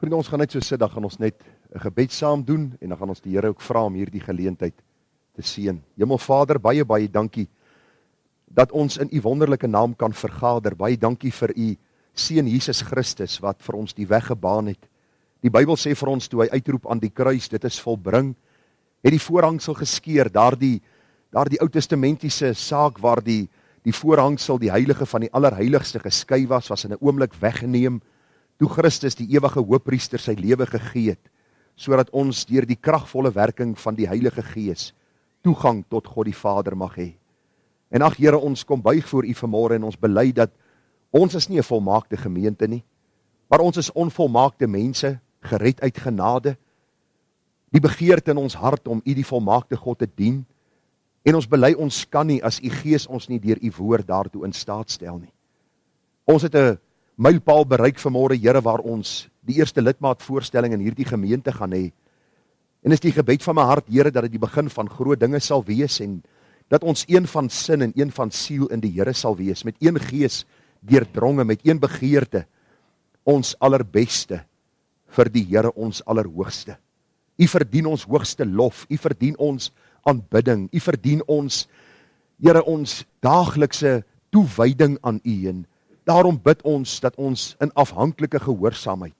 Vriende, ons gaan net so sit, dan gaan ons net 'n gebed saam doen, en dan gaan ons die Here ook vra om hierdie geleentheid te seën. Hemelvader, baie, baie dankie, dat ons in u wonderlike naam kan vergader. Baie dankie vir u Seun Jesus Christus, wat vir ons die weg gebaan het. Die Bybel sê vir ons, toe hy uitroep aan die kruis, dit is volbring, het die voorhangsel geskeur, daardie Ou Testamentiese saak, waar die voorhangsel, die heilige van die allerheiligste geskei was in 'n oomblik weggeneem, toe Christus, die ewige hoëpriester, sy lewe gegee het, sodat ons deur die kragvolle werking van die Heilige Gees toegang tot God die Vader mag hê. En ag Here, ons kom buig voor u vanmôre en ons bely dat ons is nie 'n volmaakte gemeente nie, maar ons is onvolmaakte mense, gered uit genade, die begeerte in ons hart om u die volmaakte God te dien, en ons bely ons kan nie as u Gees ons nie deur u woord daartoe in staat stel nie. Ons het 'n mylpaal bereik vanmôre, Here, waar ons die eerste lidmaatvoorstelling in hierdie gemeente gaan hê. En is die gebed van my hart, Here, dat dit die begin van groot dinge sal wees, en dat ons een van sin en een van siel in die Here sal wees, met een gees deurdronge, met een begeerte, ons allerbeste vir die Here, ons allerhoogste. U verdien ons hoogste lof, u verdien ons aanbidding, u verdien ons, Here, ons daaglikse toewyding aan u, en daarom bid ons dat ons in afhanklike gehoorsaamheid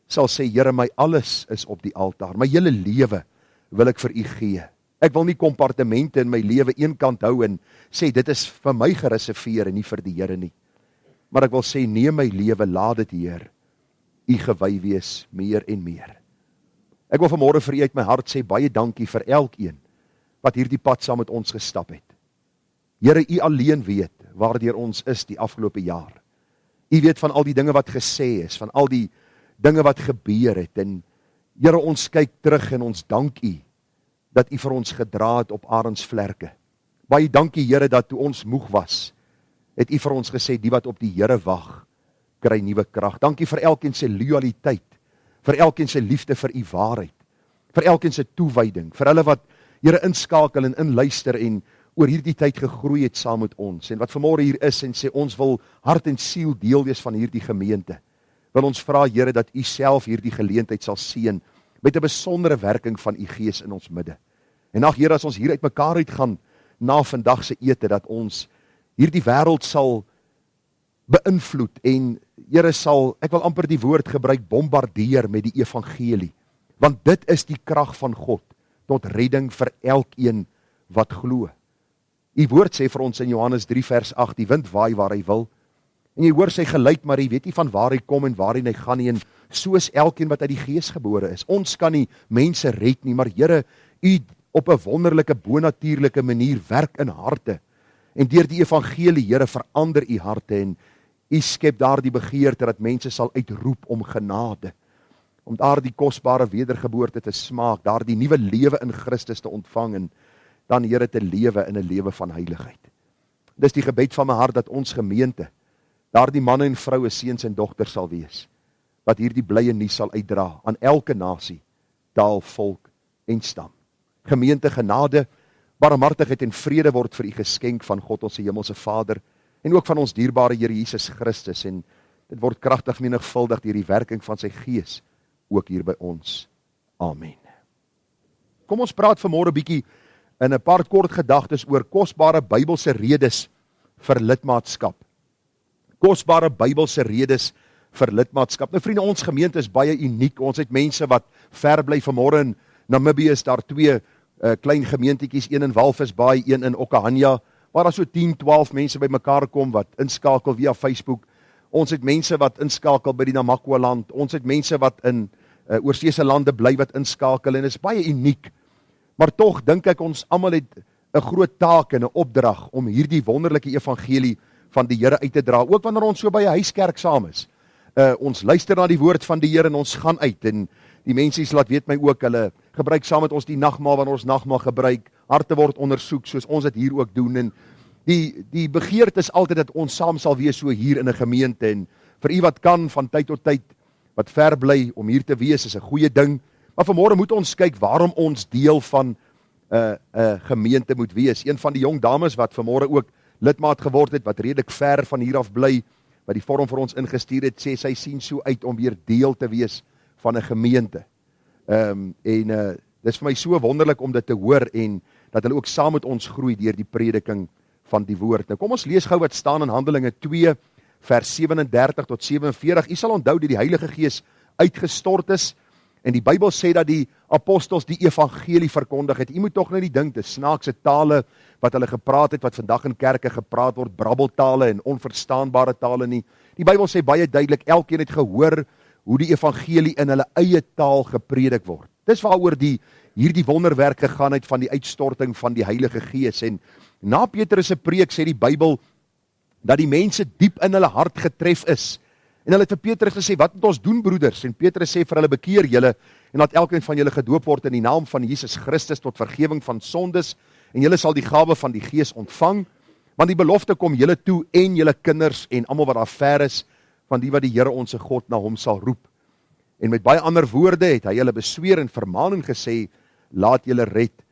sal sê, Here, my alles is op die altaar, my hele lewe wil ek vir u gee. Ek wil nie kompartemente in my lewe eenkant hou en sê, dit is vir my gereserveer en nie vir die Here nie. Maar ek wil sê, neem my lewe, laat dit, Heer, u gewy wees meer en meer. Ek wil vanmôre vir u uit my hart sê, baie dankie vir elkeen wat hierdie pad saam met ons gestap het. Here, u alleen weet waardeur ons is die afgelope jaar. U weet van al die dinge wat gesê is, van al die dinge wat gebeur het, en Here, ons kyk terug en ons dank u dat u vir ons gedra het op arensvlerke. Baie dankie, Here, dat toe ons moeg was, het u vir ons gesê, die wat op die Here wag, kry nuwe krag. Dankie vir elkeen se loyaliteit, vir elkeen se liefde vir u waarheid, vir elkeen se toewyding, vir hulle wat, Here, inskakel en inluister en oor hierdie tyd gegroei het saam met ons, en wat vanmôre hier is en sê, ons wil hart en siel deel wees van hierdie gemeente. Wil ons vra, Here, dat u self hierdie geleentheid sal seën, met 'n besondere werking van u Gees in ons midde. En ag Here, as ons hier uit mekaar uit gaan, na vandag se ete, dat ons hierdie wêreld sal beïnvloed, en Here sal, ek wil amper die woord gebruik, bombardeer met die evangelie, want dit is die krag van God, tot redding vir elkeen wat glo. Die woord sê vir ons in Johannes 3 vers 8, die wind waai waar hy wil, en jy hoor sy geluid, maar jy weet nie van waar hy kom en waarheen hy gaan nie, en so is elkeen wat uit die Gees gebore is. Ons kan nie mense red nie, maar Here, u op 'n wonderlike, bonatuurlike manier werk in harte, en deur die evangelie, Here, verander u harte, en u skep daar die begeerte dat mense sal uitroep om genade, om daar die kosbare wedergeboorte te smaak, daar die nuwe lewe in Christus te ontvang, en dan, Here, te lewe in 'n lewe van heiligheid. Dis die gebed van my hart, dat ons gemeente, daar die manne en vroue, seuns en dogters sal wees, wat hierdie blye nuus sal uitdra aan elke nasie, taal, volk en stam. Gemeente, genade, barmhartigheid en vrede word vir u geskenk van God ons hemelse Vader, en ook van ons dierbare Here Jesus Christus, en dit word kragtig menigvuldig deur die werking van sy Gees, ook hier by ons. Amen. Kom ons praat vanmôre bietjie in 'n paar kort gedagtes oor kosbare Bybelse redes vir lidmaatskap. Kosbare Bybelse redes vir lidmaatskap. Nou vriende, ons gemeente is baie uniek. Ons het mense wat ver bly. Vanmôre in Namibië is daar 2 klein gemeentetjies, een in Walvisbaai, een in Okahanja, waar daar so 10, 12 mense by mekaar kom wat inskakel via Facebook. Ons het mense wat inskakel by die Namakwa land. Ons het mense wat in oorseese lande bly wat inskakel, en is baie uniek. Maar tog dink ek ons almal het 'n groot taak en 'n opdrag om hierdie wonderlike evangelie van die Here uit te dra, ook wanneer ons so by 'n huiskerk saam is. Ons luister na die woord van die Here en ons gaan uit, en die mense laat weet my ook, hulle gebruik saam met ons die nagmaal, wanneer ons nagmaal gebruik, harte word ondersoek, soos ons dit hier ook doen, en die begeerte is altyd dat ons saam sal wees so hier in 'n gemeente, en vir u wat kan, van tyd tot tyd, wat ver bly, om hier te wees, is 'n goeie ding, maar vanmôre moet ons kyk waarom ons deel van 'n gemeente moet wees. Een van die jong dames wat vanmôre ook lidmaat geword het, wat redelik ver van hier af bly, wat die vorm vir ons ingestuur het, sê sy sien so uit om weer deel te wees van 'n gemeente. Dis vir my so wonderlik om dit te hoor en dat hulle ook saam met ons groei deur die prediking van die woord. Nou kom ons lees gou wat staan in Handelinge 2 vers 37 tot 47. U sal onthou dat die Heilige Gees uitgestort is en die Bybel sê dat die apostels die evangelie verkondig het. U moet tog nou nie dink dis snaakse tale wat hulle gepraat het wat vandag in kerke gepraat word, brabbeltale en onverstaanbare tale nie. Die Bybel sê baie duidelik, elkeen het gehoor hoe die evangelie in hulle eie taal gepredik word. Dis waaroor hierdie wonderwerk gegaan het van die uitstorting van die Heilige Gees. En na Petrus se preek sê die Bybel dat die mense diep in hulle hart getref is. En hulle het vir Petrus gesê, wat moet ons doen broeders? En Petrus sê vir hulle, bekeer julle en laat elkeen van julle gedoop word in die naam van Jesus Christus tot vergewing van sondes en julle sal die gawe van die Gees ontvang, want die belofte kom julle toe en julle kinders en almal wat daar ver is van die wat die Here ons God na hom sal roep. En met baie ander woorde het hy hulle besweer en vermaan en gesê, laat julle red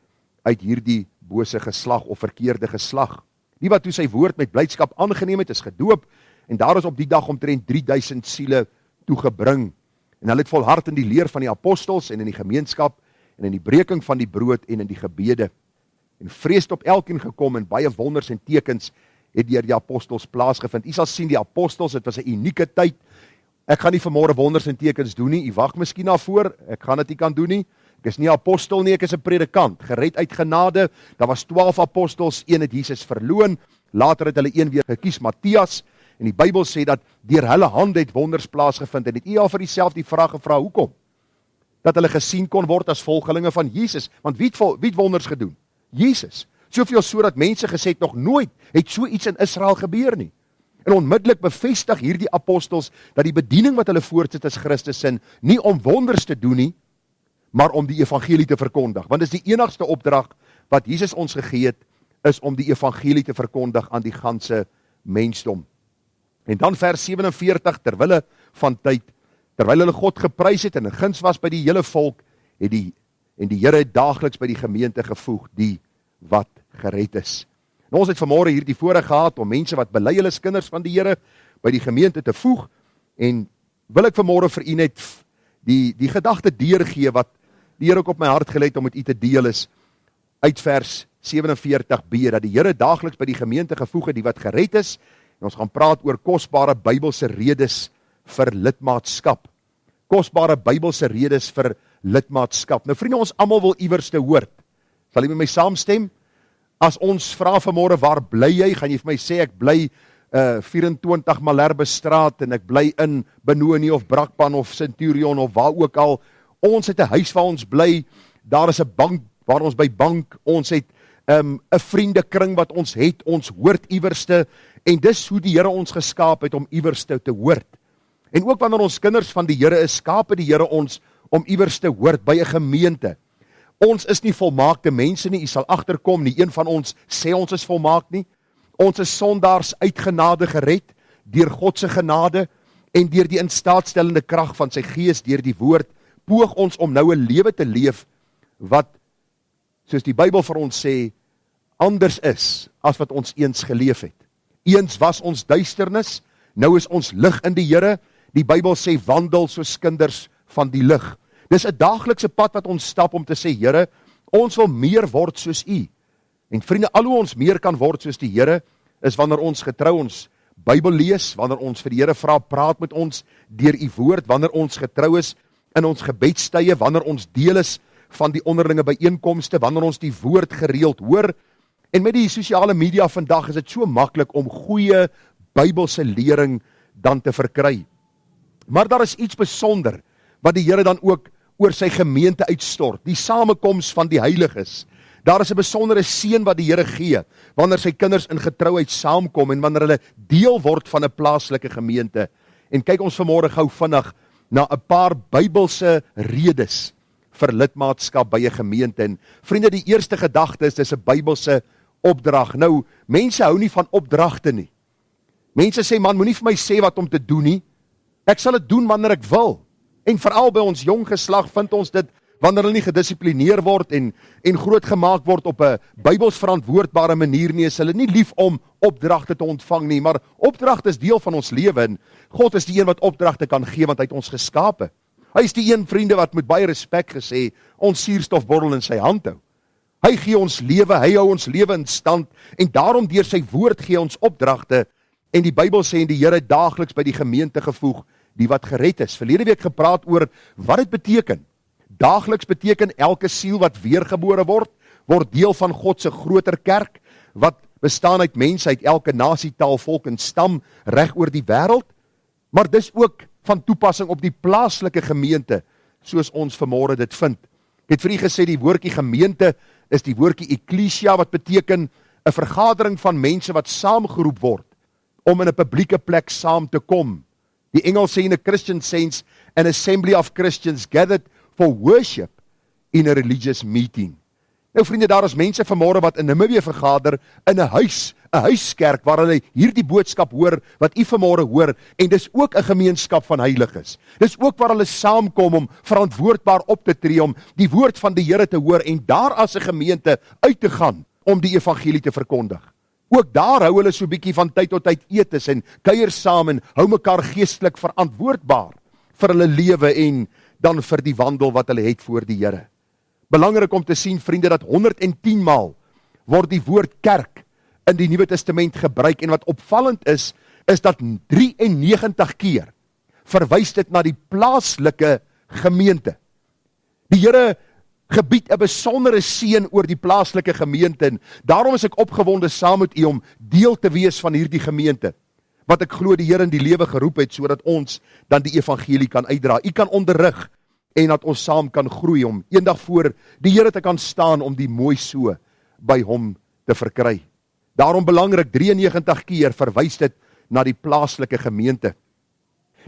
uit hierdie bose geslag of verkeerde geslag. Die wat toe sy woord met blydskap aangeneem het, is gedoop, en daar is op die dag omtrent 3000 siele toegebring. En hulle het volhard in die leer van die apostels en in die gemeenskap en in die breking van die brood en in die gebede. En vrees het op elkeen gekom en baie wonders en tekens het deur die apostels plaasgevind. U sal sien die apostels, dit was 'n unieke tyd. Ek gaan nie vanmôre wonders en tekens doen nie. U wag miskien daarvoor. Ek gaan dit nie kan doen nie. Ek is nie 'n apostel nie, ek is 'n predikant. Gered uit genade. Daar was 12 apostels, een het Jesus verloon. Later het hulle een weer gekies, Matthias. En die Bybel sê dat deur hulle hande het wonders plaasgevind. En het u al vir jouself die vraag gevra, hoekom? Dat hulle gesien kon word as volgelinge van Jesus. Want wie het wonders gedoen? Jesus. Soveel so dat mense gesê het, nog nooit het so iets in Israel gebeur nie. En onmiddellik bevestig hierdie apostels dat die bediening wat hulle voortsit as Christus sin, nie om wonders te doen nie, maar om die evangelie te verkondig. Want dis die enigste opdrag wat Jesus ons gegee het, is om die evangelie te verkondig aan die ganse mensdom. En dan vers 47, terwille van tyd, terwyl hulle God geprys het en 'n guns was by die hele volk, en die Here het daagliks by die gemeente gevoeg, die wat gered is. En ons het vanmôre hier die voorreg gehad om mense wat bely hulle is kinders van die Here by die gemeente te voeg, en wil ek vanmôre vir u net die gedagte deurgee wat die Here ook op my hart gelê het om met u te deel is, uit vers 47b, dat die Here daagliks by die gemeente gevoeg het, die wat gered is, en ons gaan praat oor kosbare Bybelse redes vir lidmaatskap. Kosbare Bybelse redes vir lidmaatskap. Nou vriende, ons almal wil iewers te hoor. Sal jy met my saamstem? As ons vra vanmôre, waar bly jy? Gaan jy vir my sê, ek bly 24 Malherbe straat, en ek bly in Benoni of Brakpan of Centurion of waar ook al. Ons het 'n huis waar ons bly, daar is 'n bank waar ons by bank, ons het 'n vriendekring wat ons het, ons hoort iewerste, en dis hoe die Here ons geskaap het om iewerste te hoort. En ook wanneer ons kinders van die Here is, skaap die Here ons om iewers te hoort by 'n gemeente. Ons is nie volmaakte mense nie, u sal agterkom, nie een van ons sê ons is volmaak nie. Ons is sondaars uit genade gered, deur God se genade, en deur die instaatstellende krag van sy Gees, deur die woord, poog ons om nou 'n lewe te leef, wat, soos die Bybel vir ons sê, anders is, as wat ons eens geleef het. Eens was ons duisternis, nou is ons lig in die Here. Die Bybel sê, wandel soos kinders van die lig. Dis 'n daaglikse pad wat ons stap om te sê, Here, ons wil meer word soos U. En vriende, al hoe ons meer kan word soos die Here, is wanneer ons getrou ons Bybel lees, wanneer ons vir die Here vra, praat met ons deur U woord, wanneer ons getrou is in ons gebedstye, wanneer ons deel is van die onderlinge byeenkomste, wanneer ons die woord gereeld hoor. En met die sosiale media vandag is dit so maklik om goeie Bybelse lering dan te verkry. Maar daar is iets besonder wat die Here dan ook oor sy gemeente uitstort, die samekoms van die heiliges. Daar is 'n besondere seën wat die Here gee, wanneer sy kinders in getrouheid saamkom, en wanneer hulle deel word van 'n plaaslike gemeente. En kyk ons vanmôre gou vinnig na 'n paar Bybelse redes vir lidmaatskap by 'n gemeente. En vriende, die eerste gedagte is, dis 'n Bybelse opdrag. Nou, mense hou nie van opdragte nie. Mense sê, man, moenie vir my sê wat om te doen nie. Ek sal dit doen wanneer ek wil. En veral by ons jong geslag vind ons dit, wanneer hulle nie gedissiplineer word en groot gemaak word op 'n Bybels verantwoordbare manier nie, is hulle nie lief om opdragte te ontvang nie, maar opdragte is deel van ons lewe, en God is die een wat opdragte kan gee, want hy het ons geskape. Hy is die een, vriende, wat met baie respek gesê, ons suurstofbottel in sy hand hou. Hy gee ons lewe, hy hou ons lewe in stand, en daarom deur sy woord gee ons opdragte, en die Bybel sê, en die Here het daagliks by die gemeente gevoeg, die wat gered is. Verlede week gepraat oor wat dit beteken. Daagliks beteken elke siel wat weergebore word deel van God se groter kerk, wat bestaan uit mense uit elke nasie, taal, volk en stam reg oor die wêreld, maar dis ook van toepassing op die plaaslike gemeente, soos ons vanmôre dit vind. Ek het vir u gesê, die woordjie gemeente is die woordjie ekklesia, wat beteken 'n vergadering van mense wat saamgeroep word, om in 'n publieke plek saam te kom. Die Engels sê in a Christian sense, an assembly of Christians gathered for worship in a religious meeting. Nou vriende, daar is mense vanmôre wat in Namibië vergader, in 'n huiskerk, waar hulle hierdie boodskap hoor, wat u vanmôre hoor, en dis ook 'n gemeenskap van heiliges. Dis ook waar hulle saamkom om verantwoordbaar op te tree, om die woord van die Here te hoor, en daar as 'n gemeente uit te gaan, om die evangelie te verkondig. Ook daar hou hulle so bietjie van tyd tot tyd etes, en kuier saam, en hou mekaar geestelik verantwoordbaar, vir hulle lewe, en dan vir die wandel wat hulle het voor die Here. Belangrik om te sien, vriende, dat 110 maal word die woord kerk in die Nuwe Testament gebruik, en wat opvallend is dat 93 keer verwys dit na die plaaslike gemeente. Die Here gebied 'n besondere seën oor die plaaslike gemeente, en daarom is ek opgewonde saam met u om deel te wees van hierdie gemeente, wat ek glo die Here in die lewe geroep het, sodat ons dan die evangelie kan uitdra. U kan onderrig, en dat ons saam kan groei, om eendag voor die Here te kan staan, om die mooi so by hom te verkry. Daarom belangrik, 93 keer verwys dit na die plaaslike gemeente.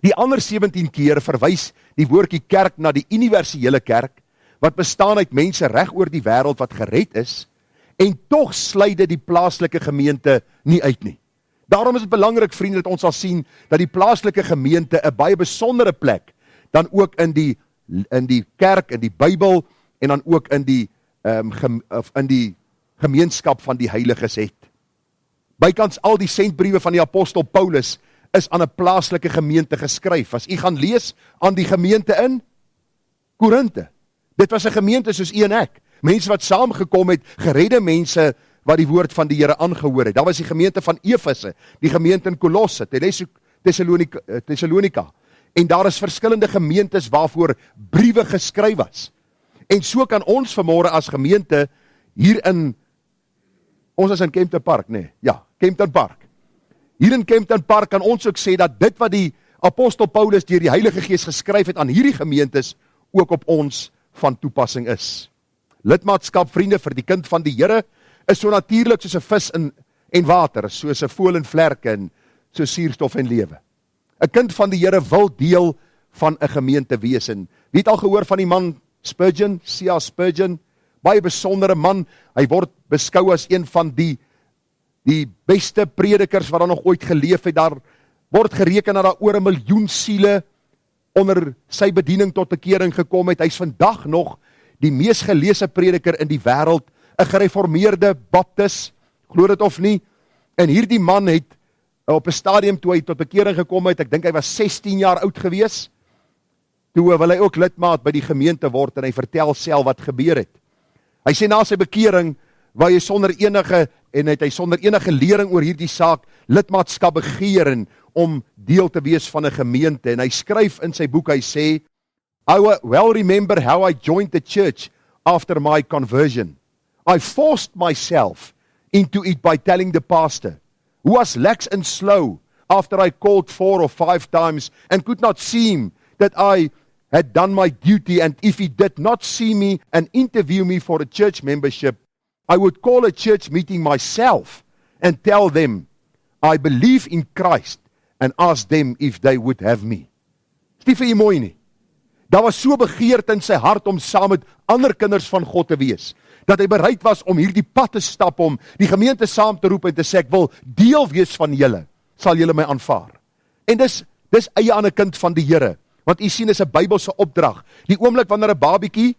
Die ander 17 keer verwys die woordjie kerk na die universele kerk, wat bestaan uit mense reg oor die wêreld wat gered is, en tog sluit dit die plaaslike gemeente nie uit nie. Daarom is dit belangrik, vriende, dat ons sal sien, dat die plaaslike gemeente 'n baie besondere plek, dan ook in die kerk, in die Bybel, en dan ook in die gemeenskap van die heiliges het. Bykans al die sendbriewe van die apostel Paulus is aan 'n plaaslike gemeente geskryf. As u gaan lees aan die gemeente in Korinthe, dit was 'n gemeente soos u en ek, mense wat saamgekom het, geredde mense wat die woord van die Here aangehoor het. Daar was die gemeente van Efese, die gemeente in Kolosse, Thessalonika, en daar is verskillende gemeentes waarvoor briewe geskryf was. En so kan ons vanmôre as gemeente hier in, ons is in Kempton Park, nee, ja, Kempton Park. Hier in Kempton Park kan ons ook sê dat dit wat die apostel Paulus deur die Heilige Gees geskryf het aan hierdie gemeentes, ook op ons van toepassing is. Lidmaatskap, vriende, vir die kind van die Here is so natuurlik soos 'n vis en water, soos 'n voël en vlerke, en so suurstof en lewe. 'n Kind van die Here wil deel van 'n gemeente wees, en wie het al gehoor van die man Spurgeon, C.A. Spurgeon, baie besondere man, hy word beskou as een van die beste predikers wat daar nog ooit geleef het. Daar word gereken dat daar oor 1 miljoen siele onder sy bediening tot bekering gekom het. Hy is vandag nog die mees geleesde prediker in die wêreld, 'n gereformeerde baptis, glo dit of nie. En hierdie man het op 'n stadium toe hy tot bekering gekom het, ek dink hy was 16 jaar oud gewees, toe wil hy ook lidmaat by die gemeente word, en hy vertel self wat gebeur het. Hy sê na sy bekering, waar hy sonder enige lering oor hierdie saak, lidmaatskap begeer en om deel te wees van 'n gemeente. En hy skryf in sy boek, hy sê, I well remember how I joined the church after my conversion. I forced myself into it by telling the pastor, who was lax and slow after I called 4 or 5 times and could not see that I had done my duty, and if he did not see me and interview me for a church membership, I would call a church meeting myself and tell them I believe in Christ and ask them if they would have me. Is nie vir jy mooi nie? Daar was so begeerd in sy hart om saam met ander kinders van God te wees, dat hy bereid was om hierdie pad te stap, om die gemeente saam te roep en te sê, ek wil deel wees van julle, sal julle my aanvaar. En dis eie aan 'n kind van die Here, want u sien, is 'n Bybelse opdrag. Die oomblik wanneer 'n babietjie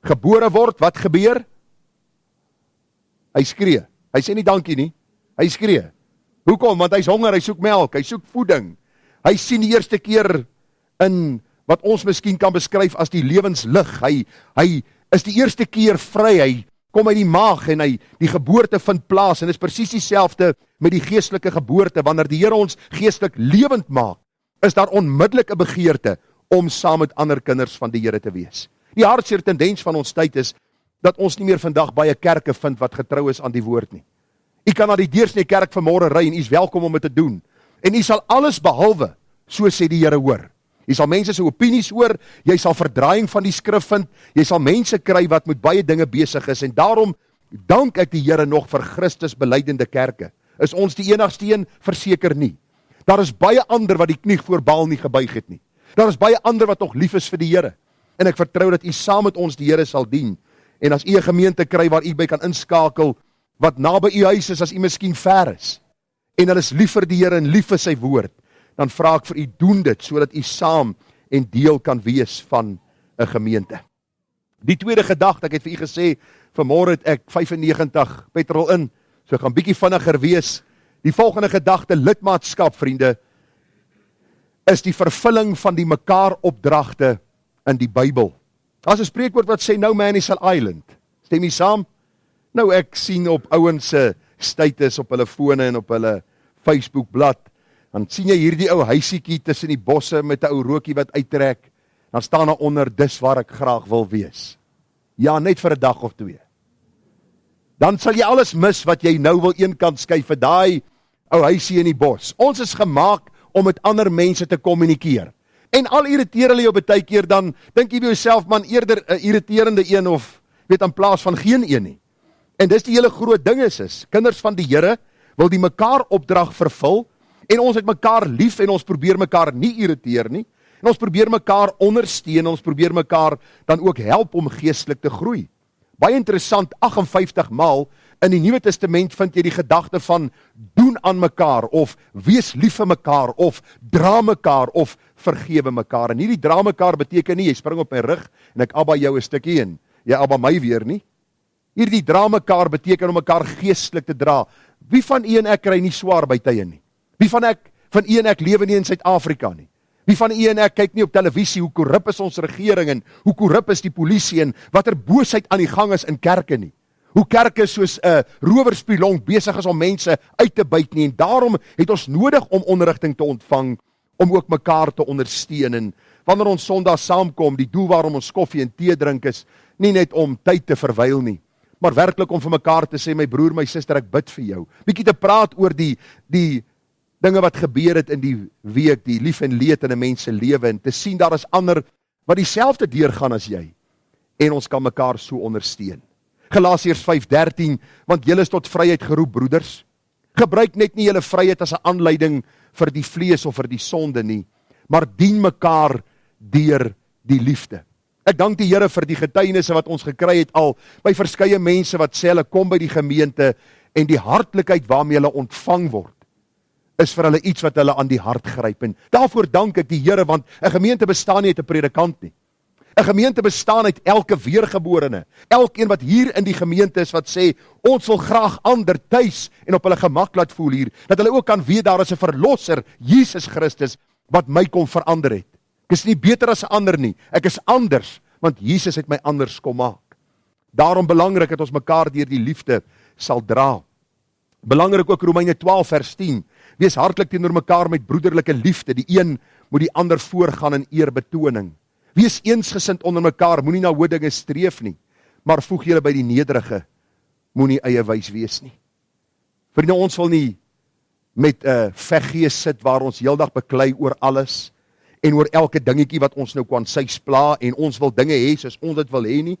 gebore word, wat gebeur? Hy skree. Hy sê nie dankie nie, hy skree. Hoekom? Want hy's honger, hy soek melk, hy soek voeding. Hy sien die eerste keer in wat ons miskien kan beskryf as die lewenslig. Hy is die eerste keer vry, hy kom uit die maag en die geboorte vind plaas, en is presies dieselfde met die geestelike geboorte. Wanneer die Here ons geestelik lewend maak, is daar onmiddellik 'n begeerte om saam met ander kinders van die Here te wees. Die hartseer tendens van ons tyd is, dat ons nie meer vandag baie kerke vind wat getrou is aan die woord nie. U kan na die deursnee kerk vanmôre ry en u is welkom om dit te doen. En u sal alles behalwe, so sê die Here, hoor. Jy sal mense se opinies hoor, jy sal verdraaiing van die skrif vind, jy sal mense kry wat met baie dinge besig is, en daarom dank ek die Here nog vir Christus belydende kerke. Is ons die enigste een? Verseker nie. Daar is baie ander wat die knie voor Baal nie gebuig het nie. Daar is baie ander wat nog lief is vir die Here. En ek vertrou dat u saam met ons die Here sal dien. En as u 'n gemeente kry waar u by kan inskakel, wat naby u huis is as u miskien ver is, en hulle is lief vir die Here en lief vir sy woord, dan vra ek vir u, doen dit, sodat u saam en deel kan wees van 'n gemeente. Die tweede gedagte, ek het vir u gesê, vanmôre het ek 95 petrol in, so ek gaan bietjie vinniger wees. Die volgende gedagte, lidmaatskap, vriende, is die vervulling van die mekaar opdragte in die Bybel. Daar's 'n spreekwoord wat sê, no man is an island. Stem jy saam? Nou ek sien op ouens se status op hulle fone en op hulle Facebook blad, dan sien jy hierdie ou huisiekie tussen die bosse met 'n ou rookie wat uittrek, dan staan daar onder, dis waar ek graag wil wees. Ja, net vir 'n dag of twee. Dan sal jy alles mis wat jy nou wil eenkant skuif vir daai ou huisie in die bos. Ons is gemaak om met ander mense te kommunikeer. En al irriteer hulle jou baie keer, dan dink jy by jouself, man, eerder 'n irriterende een of weet in plaas van geen een nie. En dis die hele groot ding is, kinders van die Here wil die mekaar opdrag vervul, en ons het mekaar lief, en ons probeer mekaar nie irriteer nie, en ons probeer mekaar ondersteun, en ons probeer mekaar dan ook help om geestelik te groei. Baie interessant, 58 maal in die Nuwe Testament vind jy die gedagte van doen aan mekaar, of wees lief vir mekaar, of dra mekaar, of vergewe mekaar. En hierdie dra mekaar beteken nie, jy spring op my rug, en ek abba jou 'n stukkie, en jy abba my weer nie. Hierdie dra mekaar beteken om mekaar geestelik te dra. Wie van u en ek kry nie swaar by tye nie? Wie van u en ek lewe nie in Suid-Afrika nie? Wie van u en ek kyk nie op televisie hoe korrup is ons regering, en hoe korrup is die polisie, en watter boosheid aan die gang is in kerke nie? Hoe kerke soos 'n rowerspilong besig is om mense uit te byt nie, en daarom het ons nodig om onderrigting te ontvang, om ook mekaar te ondersteun. En wanneer ons Sondag saamkom, die doel waarom ons koffie en tee drink is nie net om tyd te verwyl nie, maar werklik om vir mekaar te sê, my broer, my suster, ek bid vir jou. Bietjie te praat oor die dinge wat gebeur het in die week, die lief en leed in 'n mens se lewe, en te sien daar is ander wat dieselfde deurgaan as jy, en ons kan mekaar so ondersteun. Galasiërs 5:13, want julle is tot vryheid geroep, broeders. Gebruik net nie julle vryheid as 'n aanleiding vir die vlees of vir die sonde nie, maar dien mekaar deur die liefde. Ek dank die Here vir die getuienisse wat ons gekry het al by verskeie mense wat sê hulle kom by die gemeente, en die hartlikheid waarmee hulle ontvang word, is vir hulle iets wat hulle aan die hart gryp. En daarvoor dank ek die Here, want 'n gemeente bestaan nie uit 'n predikant nie. 'n Gemeente bestaan uit elke weergeborene, elkeen wat hier in die gemeente is, wat sê, ons wil graag ander tuis en op hulle gemak laat voel hier, dat hulle ook kan weet daar is 'n verlosser, Jesus Christus, wat my kom verander het. Ek is nie beter as 'n ander nie, ek is anders, want Jesus het my anders kom maak. Daarom belangrik dat ons mekaar deur die liefde sal dra. Belangrik ook Romeine 12 vers 10, wees hartlik teenoor mekaar met broederlike liefde, die een moet die ander voorgaan in eerbetoning. Wees eensgesind onder mekaar, moenie na hoë dinge streef nie, maar voeg julle by die nederige, moenie eie wys wees nie. Vriende, ons wil nie met 'n veggees sit waar ons heeldag beklei oor alles, en oor elke dingetjie wat ons nou kan syspla, en ons wil dinge hê soos ons dit wil hê nie.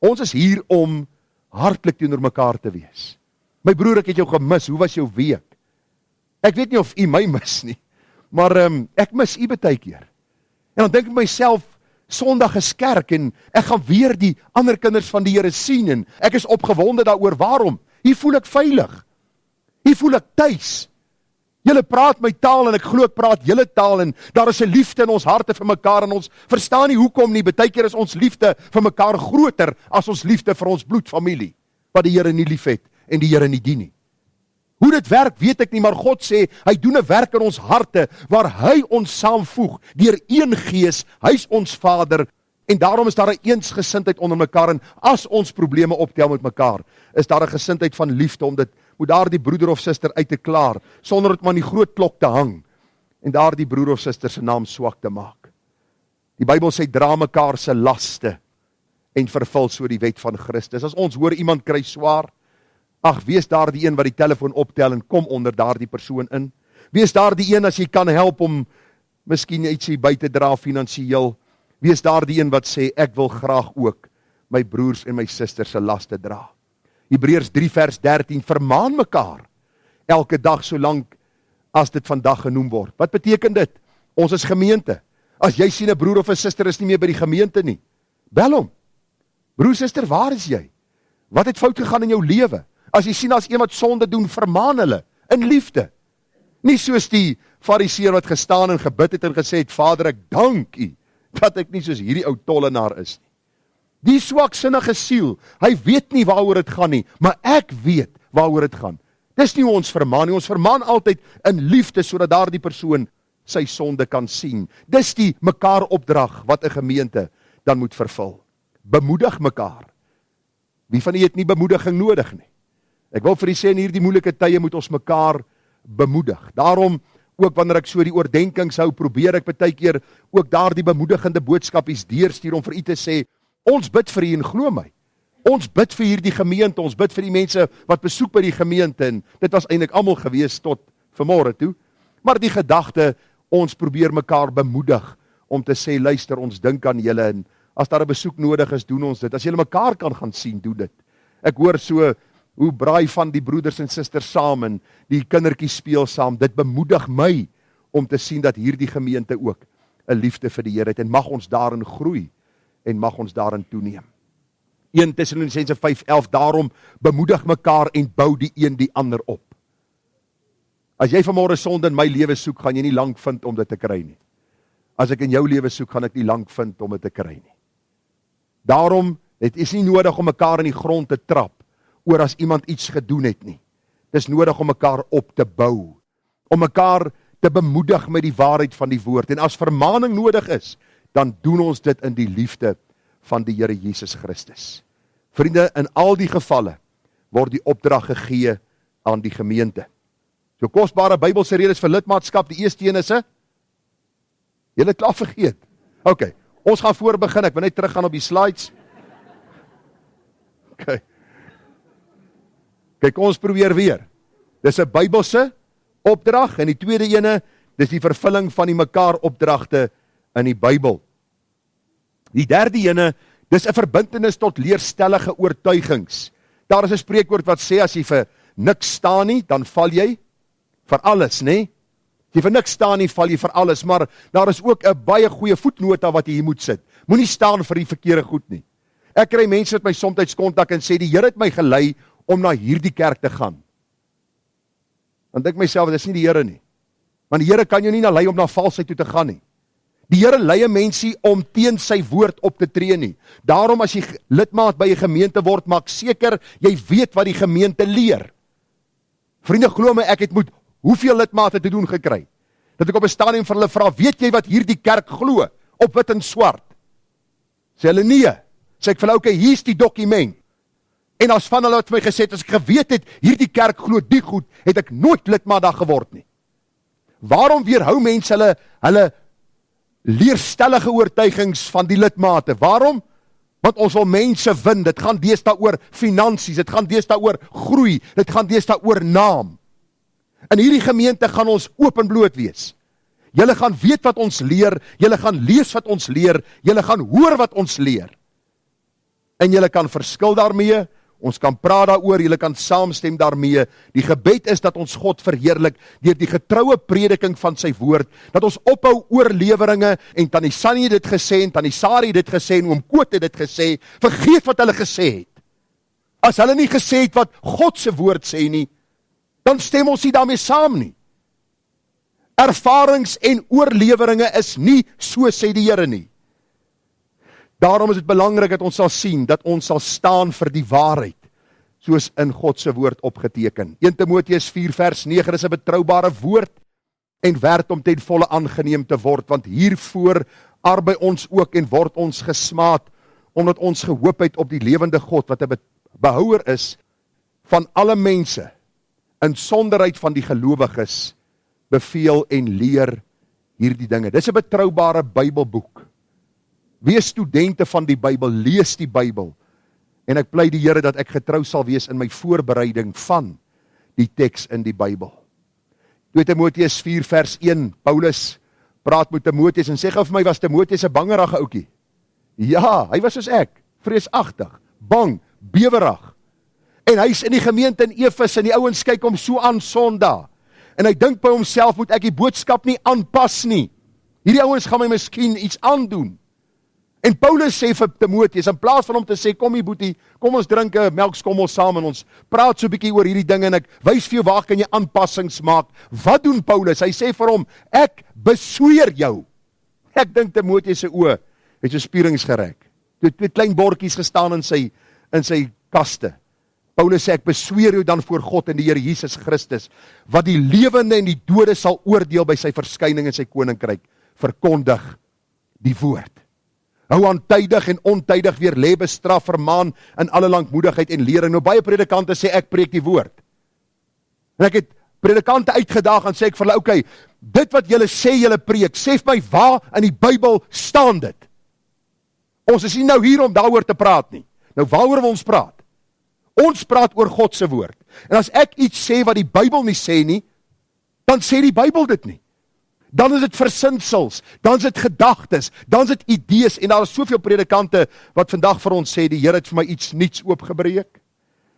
Ons is hier om hartlik teenoor mekaar te wees. My broer, ek het jou gemis, hoe was jou week? Ek weet nie of u my mis nie, maar ek mis u baie keer. En dan dink ek myself, Sondag is kerk, en ek gaan weer die ander kinders van die Here sien, en ek is opgewonde daaroor. Waarom? Hier voel ek veilig. Hier voel ek tuis. Julle praat my taal, en ek glo ek praat julle taal, en daar is 'n liefde in ons harte vir mekaar, en ons verstaan nie hoekom nie. Baie keer is ons liefde vir mekaar groter as ons liefde vir ons bloedfamilie, wat die Here nie lief het, en die Here nie dien nie. Hoe dit werk, weet ek nie, maar God sê, hy doen 'n werk in ons harte, waar hy ons saamvoeg, deur een gees, hy is ons Vader, en daarom is daar 'n eensgesindheid onder mekaar, en as ons probleme optel met mekaar, is daar 'n gesindheid van liefde, om dit met daardie broeder of suster uit te klaar, sonder dit maar in die groot klok te hang, en daardie broeder of suster se naam swak te maak. Die Bybel sê, dra mekaar se laste, en vervul so die wet van Christus. As ons hoor iemand kry swaar, ag, wees daar die een wat die telefoon optel, en kom onder daardie persoon in. Wees daar die een as jy kan help om, miskien ietsie by te dra finansiëel. Wees daar die een wat sê, ek wil graag ook my broers en my susters se laste dra. Hebreërs 3 vers 13, vermaan mekaar elke dag solank as dit vandag genoem word. Wat beteken dit? Ons is gemeente. As jy sien 'n broer of 'n suster is nie meer by die gemeente nie, bel hom. Broer, suster, waar is jy? Wat het fout gegaan in jou lewe? As jy sien as iemand sonde doen, vermaan hulle in liefde. Nie soos die fariseer wat gestaan en gebid het en gesê het, Vader, ek dank U dat ek nie soos hierdie ou tollenaar is nie. Die swaksinnige siel, hy weet nie waaroor dit gaan nie, maar ek weet waaroor dit gaan. Dis nie ons vermaan nie, ons vermaan altyd in liefde, sodat daardie persoon sy sonde kan sien. Dis die mekaar opdrag wat 'n gemeente dan moet vervul. Bemoedig mekaar. Wie van julle het nie bemoediging nodig nie? Ek wil vir julle sê, in hierdie moeilike tye moet ons mekaar bemoedig. Daarom, ook wanneer ek so die oordenkings hou, probeer ek baie keer ook daardie bemoedigende boodskapies deurstuur om vir u te sê, ons bid vir u en glo my. Ons bid vir hierdie gemeente, ons bid vir die mense wat besoek by die gemeente, en dit was eintlik almal gewees tot vanmôre toe. Maar die gedagte, ons probeer mekaar bemoedig om te sê, luister, ons dink aan julle, en as daar 'n besoek nodig is, doen ons dit. As julle mekaar kan gaan sien, doen dit. Ek hoor so hoe braai van die broeders en susters saam en die kindertjies speel saam. Dit bemoedig my om te sien dat hierdie gemeente ook 'n liefde vir die Here het, en mag ons daarin groei en mag ons daarin toeneem. 1 Tessalonisense 5:11, daarom bemoedig mekaar en bou die een die ander op. As jy vanmôre sonde in my lewe soek, gaan jy nie lank vind om dit te kry nie. As ek in jou lewe soek, gaan ek nie lank vind om dit te kry nie. Daarom, het is nie nodig om mekaar in die grond te trap oor as iemand iets gedoen het nie. Dit is nodig om mekaar op te bou, om mekaar te bemoedig met die waarheid van die woord, en as vermaning nodig is, dan doen ons dit in die liefde van die Here Jesus Christus. Vriende, in al die gevalle word die opdrag gegee aan die gemeente. So kosbare Bybelse redes vir lidmaatskap, die eerste een is 'n, julle het klaar vergeet. OK, ons gaan voor begin, ek wil net teruggaan op die slides. OK. Kyk, ons probeer weer. Dis 'n Bybelse opdrag, en die tweede ene, dis die vervulling van die mekaar opdragte in die Bybel. Die derde ene, dis 'n verbintenis tot leerstellige oortuigings. Daar is 'n spreekwoord wat sê, as jy vir niks staan nie, dan val jy vir alles, nê? As jy vir niks staan nie, val jy vir alles, maar daar is ook 'n baie goeie voetnota wat jy hier moet sit. Moenie staan vir die verkeerde goed nie. Ek kry mense wat my soms kontak en sê, die Here het my gelei om na hierdie kerk te gaan. Dan dink myself, dit is nie die Here nie. Want die Here kan jou nie lei om na valsheid toe te gaan nie. Die Here lei 'n mensie om teen sy woord op te tree nie. Daarom as jy lidmaat by 'n gemeente word, maak seker jy weet wat die gemeente leer. Vriende, glo my, ek het moet hoeveel lidmate te doen gekry, dat ek op 'n stadium vir hulle vra, weet jy wat hierdie kerk glo, op wit en swart? Sê hulle nee. Sê ek vir hulle, okay, hier is die dokument. En as van hulle het my gesê, as ek geweet het, hierdie kerk glo die goed, het ek nooit lidmaat daar geword nie. Waarom weerhou mense hulle leerstellige oortuigings van die lidmate? Waarom? Want ons wil mense win. Dit gaan deesdae oor finansies, dit gaan deesdae oor groei, dit gaan deesdae oor naam. In hierdie gemeente gaan ons openbloot wees. Julle gaan weet wat ons leer, julle gaan lees wat ons leer, julle gaan hoor wat ons leer. En julle kan verskil daarmee, ons kan praat daaroor, julle kan saamstem daarmee. Die gebed is dat ons God verheerlik deur die getroue prediking van sy woord, dat ons ophou oorleweringe, en Tannie Sannie het dit gesê, en Tannie Sari het dit gesê, en Oom Koot het dit gesê, vergeet wat hulle gesê het. As hulle nie gesê het wat God se woord sê nie, dan stem ons nie daarmee saam nie. Ervarings en oorleweringe is nie so sê die Here nie. Daarom is dit belangrik dat ons sal sien, dat ons sal staan vir die waarheid. soos in God se woord opgeteken. 1 Timoteus 4 vers 9 is 'n betroubare woord en werd om ten volle aangeneem te word, want hiervoor arbei ons ook en word ons gesmaad, omdat ons gehoop het op die lewende God, wat 'n behouer is van alle mense, in sonderheid van die gelowiges, beveel en leer hierdie dinge. Dis 'n betroubare Bybelboek. Wees studente van die Bybel, lees die Bybel, en ek pleit die Here dat ek getrou sal wees in my voorbereiding van die teks in die Bybel. 2 Timoteus 4 vers 1, Paulus praat met Timoteus en sê gou vir my, was Timoteus 'n bangerige ouetjie? Ja, hy was soos ek, vreesagtig, bang, bewerig. En hy's in die gemeente in Efes en die ouens kyk hom so aan Sondag. En hy dink by homself, moet ek die boodskap nie aanpas nie. Hierdie ouens gaan my miskien iets aandoen. En Paulus sê vir Timoteus, in plaas van hom te sê, kom hier boetie, kom ons drink 'n melkskommel saam en ons praat so 'n bietjie oor hierdie dinge en ek wys vir jou waar kan jy aanpassings maak. Wat doen Paulus? Hy sê vir hom, ek besweer jou. Ek dink Timoteus se oë het so spierings gereg. Twee klein bordjies gestaan in sy kaste. Paulus sê, ek besweer jou dan voor God en die Here Jesus Christus, wat die lewende en die dode sal oordeel by sy verskyning in sy koninkryk, verkondig die woord. Hou aan tydig en ontydig weer lê, bestraf, vermaan in alle lankmoedigheid en lering. Nou baie predikante sê, ek preek die woord. En ek het predikante uitgedaag en sê ek vir hulle, okay, dit wat julle sê julle preek, sê vir my waar in die Bybel staan dit. Ons is nie nou hier om daaroor te praat nie. Nou waaroor wil ons praat? Ons praat oor God se woord. En as ek iets sê wat die Bybel nie sê nie, dan sê die Bybel dit nie. Dan is dit versinsels, dan is dit gedagtes, dan is dit idees, en daar is soveel predikante wat vandag vir ons sê, die Here het vir my iets nuuts oopgebreek.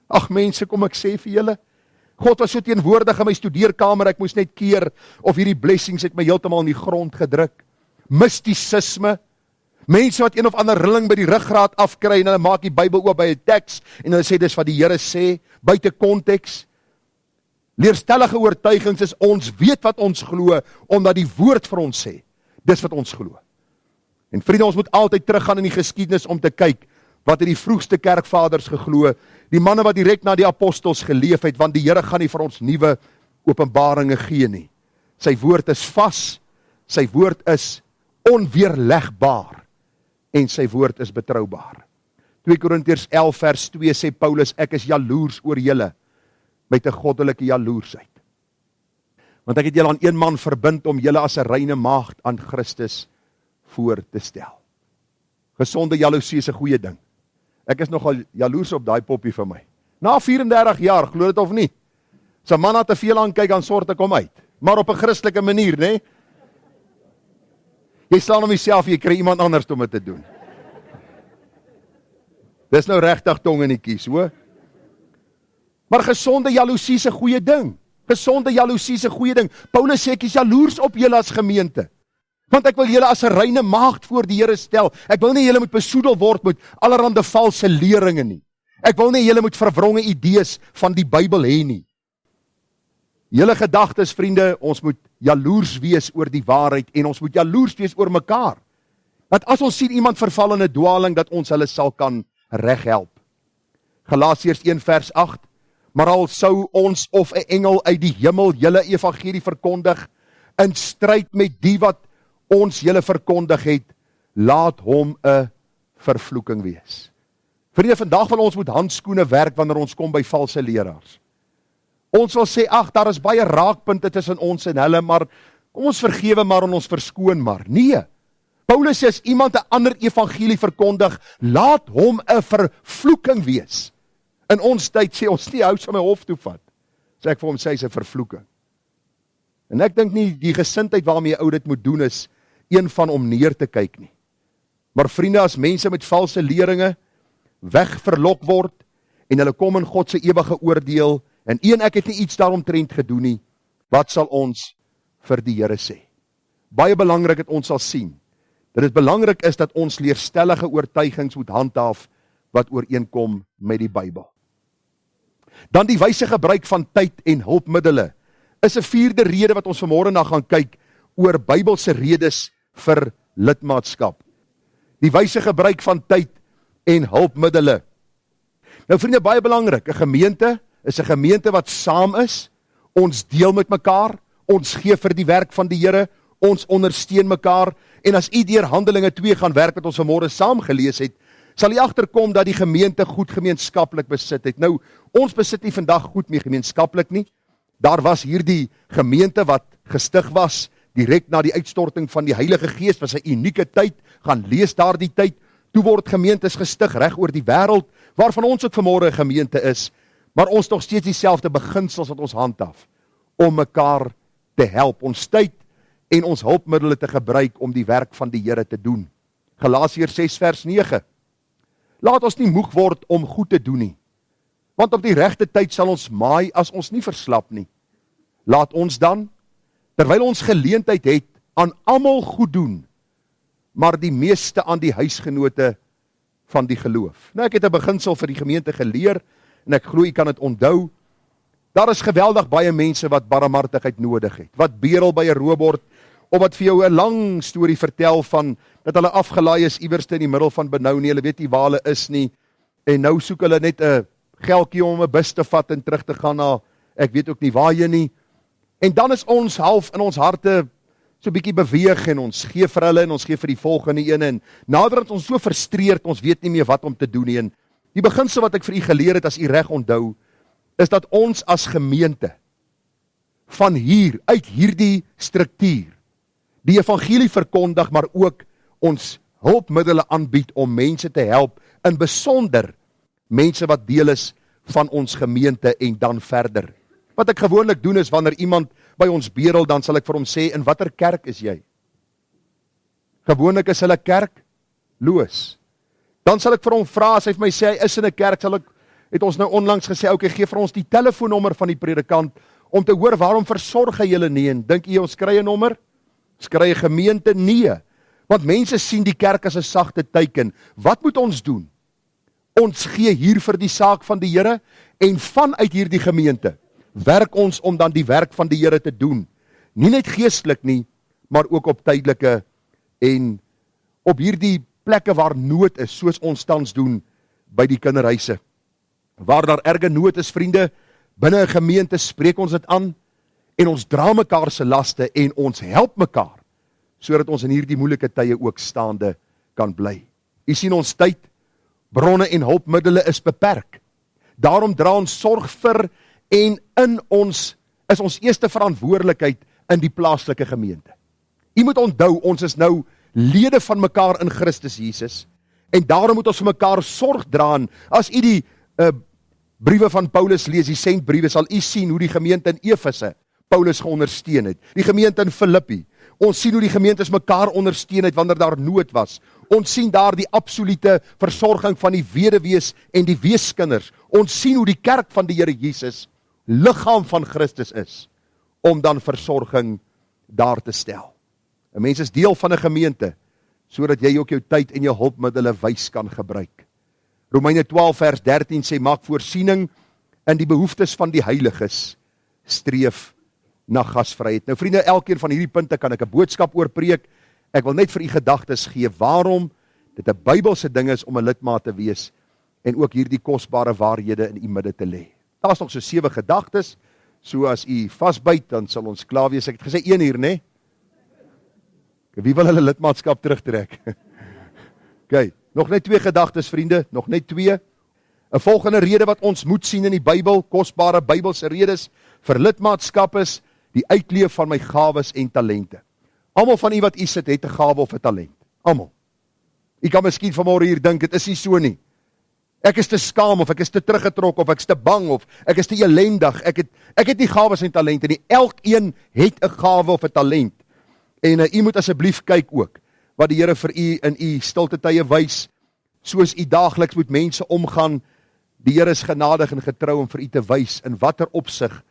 Ag mense, kom ek sê vir julle, God was so teenwoordig in my studeerkamer, ek moes net keer, of hierdie blessings het my heeltemal in die grond gedruk. Mysticisme, mense wat een of ander rilling by die ruggraat afkry, en hulle maak die Bybel oop by 'n teks, en hulle sê, dis wat die Here sê, buite konteks. Leerstellige oortuigings is, ons weet wat ons glo, omdat die woord vir ons sê, dis wat ons glo. En vriende, ons moet altyd teruggaan in die geskiedenis om te kyk, wat het die vroegste kerkvaders geglo, die manne wat direk na die apostels geleef het, want die Here gaan nie vir ons nuwe openbaringe gee nie. Sy woord is vas, sy woord is onweerlegbaar, en sy woord is betroubaar. 2 Korintiërs 11 vers 2 sê Paulus, ek is jaloers oor julle, met 'n goddelike jaloersheid. Want ek het julle aan een man verbind om julle as 'n reine maagd aan Christus voor te stel. Gesonde jaloesie is 'n goeie ding. Ek is nogal jaloers op daai poppie vir my. Na 34 jaar, glo dit of nie. As 'n man na te veel aan kyk, dan sort ek hom uit. Maar op 'n Christelike manier, né? Jy slaan hom jouself, jy kry iemand anders om dit te doen. Dis nou regtig tong in die kies, hoor. Maar gesonde jaloesie is 'n goeie ding. Gesonde jaloesie is 'n goeie ding. Paulus sê, ek is jaloers op julle as gemeente. Want ek wil julle as 'n reine maagd voor die Here stel. Ek wil nie julle moet besoedel word met allerhande valse leringe nie. Ek wil nie julle moet verwronge idees van die Bybel hê nie. Julle gedagtes, vriende, ons moet jaloers wees oor die waarheid en ons moet jaloers wees oor mekaar. Dat as ons sien iemand verval in 'n dwaling, dat ons hulle sal kan reghelp. Galasiërs 1 vers 8, maar al sou ons of 'n engel uit die hemel julle evangelie verkondig, in stryd met die wat ons julle verkondig het, laat hom 'n vervloeking wees. Vriende, vandag wil ons met handskoene werk wanneer ons kom by valse leraars. Ons wil sê, ag, daar is baie raakpunte tussen ons en hulle, maar kom ons vergewe maar en ons verskoon maar. Nee, Paulus sê, as iemand 'n ander evangelie verkondig, laat hom 'n vervloeking wees. In ons tyd sê ons nie, hou van my hof toe vat. Sê ek vir hom, sê hy is 'n vervloeking. En ek dink nie, die gesindheid waarmee ou dit moet doen is, een van om neer te kyk nie. Maar vriende, as mense met valse leringe wegverlok word, en hulle kom in God se ewige oordeel, en ek het nie iets daaromtrent gedoen nie, wat sal ons vir die Here sê? Baie belangrik dat ons sal sien, dat dit belangrik is dat ons leerstellige oortuigings moet handhaaf, wat ooreenkom met die Bybel. Dan die wyse gebruik van tyd en hulpmiddele, is 'n vierde rede wat ons vanmôre na gaan kyk, oor Bybelse redes vir lidmaatskap. Die wyse gebruik van tyd en hulpmiddele. Nou vriende, baie belangrik, 'n gemeente is 'n gemeente wat saam is, ons deel met mekaar, ons gee vir die werk van die Here, ons ondersteun mekaar, en as u deur Handelinge 2 gaan werk wat ons vanmôre saam gelees het, sal u agterkom dat die gemeente goed gemeenskaplik besit het. Nou, ons besit nie vandag goed meer gemeenskaplik nie. Daar was hierdie gemeente wat gestig was, direk na die uitstorting van die Heilige Gees, was 'n unieke tyd, gaan lees daar die tyd, toe word gemeentes gestig reg oor die wêreld, waarvan ons ook vanmôre 'n gemeente is, maar ons nog steeds dieselfde beginsels wat ons handhaaf, om mekaar te help, ons tyd en ons hulpmiddels te gebruik om die werk van die Here te doen. Galasiërs 6 vers 9. Laat ons nie moeg word om goed te doen nie, want op die regte tyd sal ons maai as ons nie verslap nie. Laat ons dan, terwyl ons geleentheid het, aan almal goed doen, maar die meeste aan die huisgenote van die geloof. Nou, ek het 'n beginsel vir die gemeente geleer, en ek glo u kan dit onthou. Daar is geweldig baie mense wat barmhartigheid nodig het, wat berel by 'n roebord, of wat vir jou 'n lang storie vertel van, dat hulle afgelaai is iewers in die middel van benou nie, hulle weet nie waar hulle is nie, en nou soek hulle net 'n geldjie om 'n bus te vat en terug te gaan na, ek weet ook nie waarheen nie, en dan is ons half in ons harte so bietjie beweeg, en ons gee vir hulle, en ons gee vir die volgende ene, en naderhand ons so frustreerd, ons weet nie meer wat om te doen nie, en die beginsel wat ek vir u geleer het, as u reg onthou, is dat ons as gemeente, van hier, uit hierdie struktuur, die evangelie verkondig, maar ook ons hulpmiddels aanbied om mense te help, in besonder mense wat deel is van ons gemeente en dan verder. Wat ek gewoonlik doen is, wanneer iemand by ons berel, dan sal ek vir hom sê, in watter kerk is jy? Gewoonlik is hulle kerkloos. Dan sal ek vir hom vra, as hy vir my sê, hy is in 'n kerk, het ons nou onlangs gesê, okay, gee vir ons die telefoonnommer van die predikant, om te hoor, waarom versorg hy julle nie, en dink jy, ons kry 'n nommer? Ons kry 'n gemeente? Nee, want mense sien die kerk as 'n sagte teiken. Wat moet ons doen? Ons gee hier vir die saak van die Here, en vanuit hierdie gemeente, werk ons om dan die werk van die Here te doen. Nie net geestelik nie, maar ook op tydelike, en op hierdie plekke waar nood is, soos ons tans doen, by die kinderhuise. Waar daar erge nood is, vriende, binne 'n gemeente spreek ons dit aan, en ons dra mekaar se laste, en ons help mekaar, sodat ons in hierdie moeilike tye ook staande kan bly. U sien, ons tyd, bronne en hulpmiddels is beperk. Daarom dra ons sorg vir, en in ons, is ons eerste verantwoordelikheid in die plaaslike gemeente. U moet onthou, ons is nou lede van mekaar in Christus Jesus, en daarom moet ons vir mekaar sorg dra. As u die briewe van Paulus lees, die sendbriewe, sal u sien hoe die gemeente in Efese Paulus geondersteun het. Die gemeente in Filippi. Ons sien hoe die gemeentes mekaar ondersteun het wanneer daar nood was. Ons sien daar die absolute versorging van die weduwees en die weeskinders. Ons sien hoe die kerk van die Here Jesus liggaam van Christus is, om dan versorging daar te stel. 'n Mens is deel van 'n gemeente, sodat jy ook jou tyd en jou hulpmiddels wys kan gebruik. Romeine 12 vers 13 sê, maak voorsiening in die behoeftes van die heiliges, streef na gasvryheid. Nou vriende, elkeen van hierdie punte kan ek 'n boodskap oorpreek. Ek wil net vir u gedagtes gee, waarom dit 'n Bybelse ding is om 'n lidmaat te wees, en ook hierdie kosbare waarhede in u midde te lê. Daar is nog so 7 gedagtes, so as u vasbyt, dan sal ons klaar wees. Ek het gesê 1 uur, né? Wie wil hulle lidmaatskap terugtrek? Okay, nog net 2 gedagtes, vriende, nog net 2. 'n Volgende rede wat ons moet sien in die Bybel, kosbare Bybelse redes vir lidmaatskap is, die uitleef van my gawes en talente. Almal van u wat u sit, het 'n gawe of 'n talent. Almal. U kan miskien vanmôre hier dink, dit is nie so nie. Ek is te skaam, of ek is te teruggetrok, of ek is te bang, of ek is te elendig, ek het nie gawes en talente nie. Elkeen het 'n gawe of 'n talent. En u moet asseblief kyk ook, wat die Here vir u in u stilte tye wys, soos u daagliks met mense omgaan. Die Here is genadig en getrou om vir u te wys, in watter opsig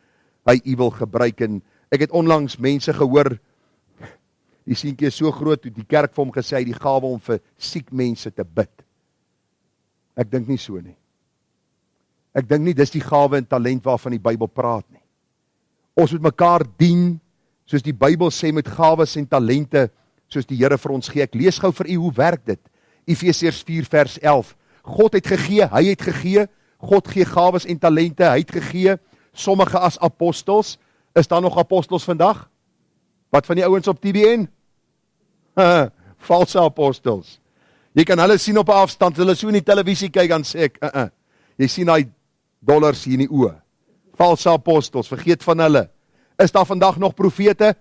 hy u wil gebruik. En ek het onlangs mense gehoor, die seentjie is so groot, toe die kerk vir hom gesê, hy die gawe om vir siek mense te bid. Ek dink nie so nie. Ek dink nie dis die gawe en talent waarvan die Bybel praat nie. Ons moet mekaar dien, soos die Bybel sê, met gawes en talente, soos die Here vir ons gee. Ek lees gou vir u, hoe werk dit? Efesiërs 4 vers 11. God het gegee, hy het gegee, God gee gawes en talente, hy het gegee, sommige as apostels. Is daar nog apostels vandag? Wat van die ouens op TBN? Valse apostels. Jy kan hulle sien op 'n afstand, hulle so in die televisie kyk, dan sê ek, jy sien daai dollars hier in die oë. Valse apostels, vergeet van hulle. Is daar vandag nog profete?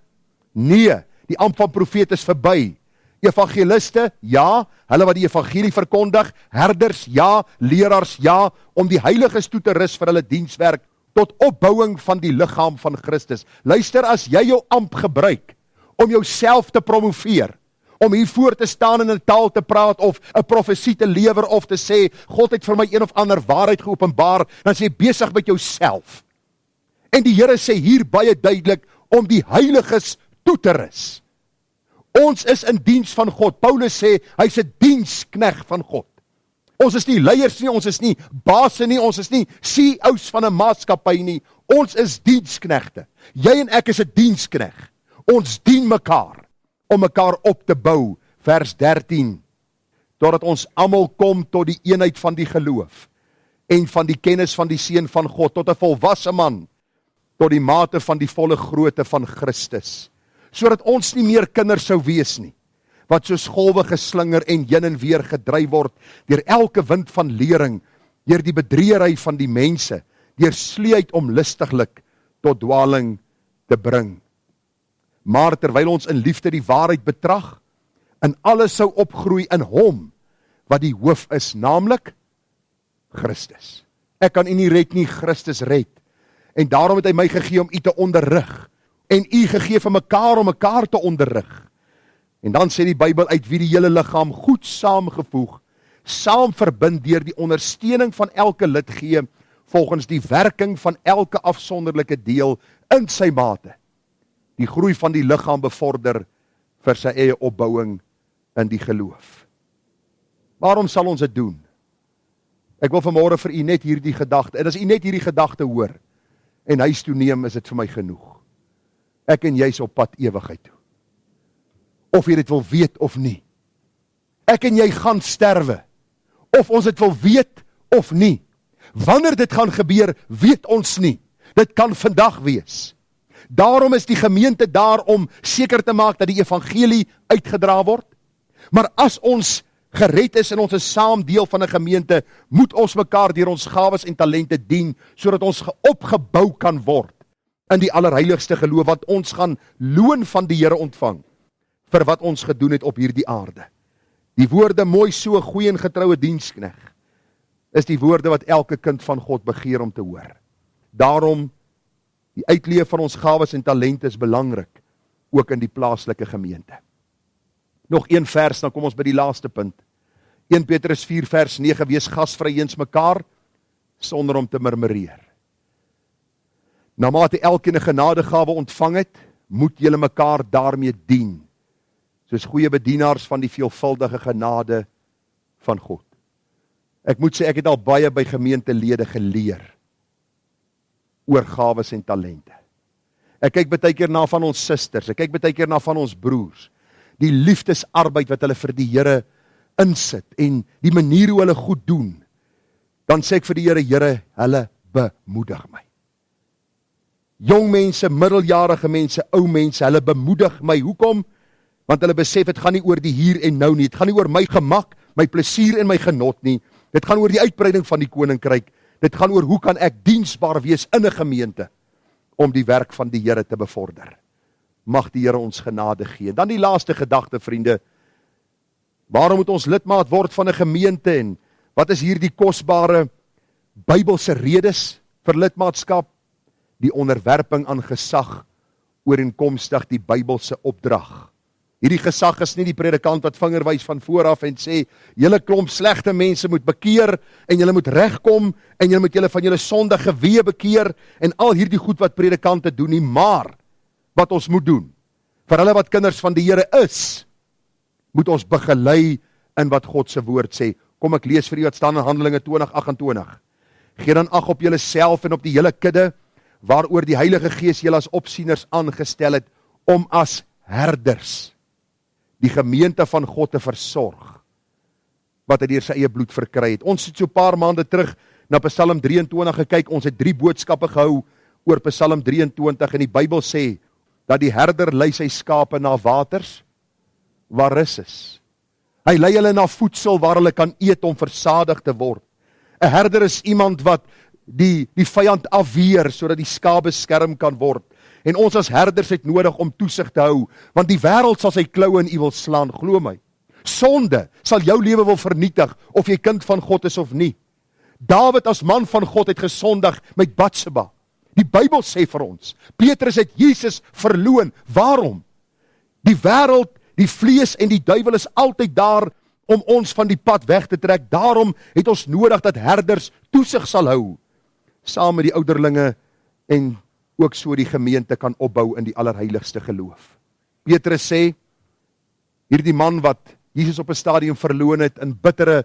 Nee, die ampt van profete is verby. Evangeliste, ja, hulle wat die evangelie verkondig, herders, ja, leraars, ja, om die heiliges toe te rus vir hulle dienswerk, tot opbouing van die liggaam van Christus. Luister, as jy jou ampt gebruik, om jouself te promoveer, om hier voor te staan en in 'n taal te praat, of 'n profesie te lewer, of te sê, God het vir my een of ander waarheid geopenbaar, dan is jy besig met jouself. En die Here sê hier baie duidelik, om die heiliges toe te rus. Ons is in diens van God. Paulus sê, hy is 'n dienskneg van God. Ons is nie leiers nie, ons is nie baase nie, ons is nie CEO's van 'n maatskappy nie. Ons is diensknegte. Jy en ek is 'n dienskneg. Ons dien mekaar, om mekaar op te bou. Vers 13. Totdat ons almal kom tot die eenheid van die geloof, en van die kennis van die Seun van God, tot 'n volwasse man, tot die mate van die volle grootte van Christus. Sodat ons nie meer kinders sou wees nie, wat soos golwe geslinger en heen en weer gedryf word, deur elke wind van lering, deur die bedriegery van die mense, deur sleeheid om listiglik tot dwaling te bring. Maar terwyl ons in liefde die waarheid betrag, in alles sou opgroei in hom, wat die hoof is, naamlik Christus. Ek kan u nie red nie, Christus red. En daarom het hy my gegee om u te onderrig, en u gegee vir mekaar om mekaar te onderrig. En dan sê die Bybel, uit wie die hele liggaam goed saamgevoeg, saam verbind deur die ondersteuning van elke lid gee, volgens die werking van elke afsonderlike deel in sy mate, die groei van die liggaam bevorder vir sy eie opbouing in die geloof. Waarom sal ons dit doen? Ek wil vanmôre vir u net hierdie gedagte, en as u net hierdie gedagte hoor, en huis toe neem, is dit vir my genoeg. Ek en jy is op pad ewigheid toe. Of jy dit wil weet of nie. Ek en jy gaan sterwe. Of ons dit wil weet of nie. Wanneer dit gaan gebeur, weet ons nie. Dit kan vandag wees. Daarom is die gemeente daar om seker te maak dat die evangelie uitgedra word. Maar as ons gered is en ons is saam deel van 'n gemeente, moet ons mekaar deur ons gawes en talente dien, sodat ons opgebou kan word in die allerheiligste geloof, want ons gaan loon van die Here ontvang vir wat ons gedoen het op hierdie aarde. Die woorde, mooi so, goeie en getroue dienskneg, is die woorde wat elke kind van God begeer om te hoor. Daarom, die uitleef van ons gawes en talente is belangrik, ook in die plaaslike gemeente. Nog een vers, dan kom ons by die laaste punt. 1 Petrus 4 vers 9, wees gasvry eens mekaar, sonder om te murmureer. Naarmate elkeen 'n genadegawe ontvang het, moet julle mekaar daarmee dien, soos goeie bedienaars van die veelvuldige genade van God. Ek moet sê, ek het al baie by gemeentelede geleer oor gawes en talente. Ek kyk baie keer na van ons susters, ek kyk baie keer na van ons broers, die liefdesarbeid wat hulle vir die Here insit, en die manier hoe hulle goed doen. Dan sê ek vir die Here, Here, hulle bemoedig my. Jong mense, middeljarige mense, ou mense, hulle bemoedig my. Hoekom? Want hulle besef, het gaan nie oor die hier en nou nie, het gaan nie oor my gemak, my plesier en my genot nie, dit gaan oor die uitbreiding van die koninkryk, dit gaan oor hoe kan ek diensbaar wees in 'n gemeente, om die werk van die Here te bevorder. Mag die Here ons genade gee. Dan die laaste gedagte, vriende, waarom moet ons lidmaat word van 'n gemeente, en wat is hier die kosbare Bybelse redes vir lidmaatskap? Die onderwerping aan gesag, ooreenkomstig die Bybelse opdrag. Hierdie gesag is nie die predikant wat vingerwys van vooraf en sê, julle klomp slegte mense moet bekeer, en julle moet regkom, en julle moet julle van julle sondige weë bekeer, en al hierdie goed wat predikante doen nie, maar wat ons moet doen, vir hulle wat kinders van die Here is, moet ons begelei in wat God se woord sê. Kom ek lees vir u wat staan in Handelinge 20:28. Gee dan ag op julle self en op die hele kudde, waaroor die Heilige Gees julle as opsieners aangestel het, om as herders die gemeente van God te versorg, wat hy deur sy eie bloed verkry het. Ons het so 'n paar maande terug na Psalm 23 gekyk. Ons het 3 boodskappe gehou oor Psalm 23 en die Bybel sê dat die herder lei sy skape na waters waar rus is. Hy lei hulle na voedsel waar hulle kan eet om versadig te word. 'n Herder is iemand wat die vyand afweer sodat die skaap beskerm kan word. En ons as herders het nodig om toesig te hou, want die wêreld sal sy kloue in u wil slaan, glo my. Sonde sal jou lewe wil vernietig, of jy kind van God is of nie. Dawid as man van God het gesondig met Batseba. Die Bybel sê vir ons, Petrus het Jesus verloon. Waarom? Die wêreld, die vlees en die duiwel is altyd daar om ons van die pad weg te trek. Daarom het ons nodig dat herders toesig sal hou, saam met die ouderlinge en ook so die gemeente kan opbou in die allerheiligste geloof. Petrus sê, hierdie man wat Jesus op 'n stadium verloon het, in bittere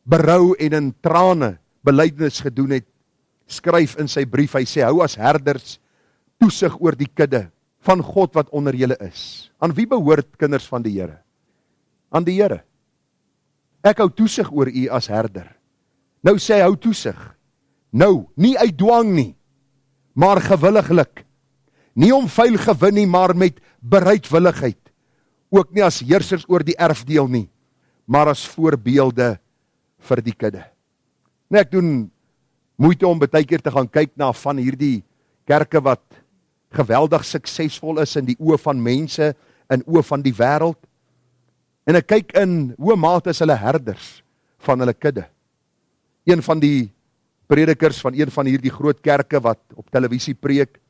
berou en in trane belydenis gedoen het, skryf in sy brief, hy sê, hou as herders toesig oor die kudde van God wat onder julle is. Aan wie behoort kinders van die Here? Aan die Here. Ek hou toesig oor u as herder. Nou sê hy, hou toesig. Nou, nie uit dwang nie, maar gewilliglik. Nie om vuil gewin nie, maar met bereidwilligheid. Ook nie as heersers oor die erfdeel nie, maar as voorbeelde vir die kudde. Nou, ek doen moeite om baie keer te gaan kyk na van hierdie kerke wat geweldig suksesvol is in die oë van mense, in oë van die wêreld. En ek kyk in hoe mate is hulle herders van hulle kudde. Een van die predikers van een van hierdie groot kerke wat op televisie preek,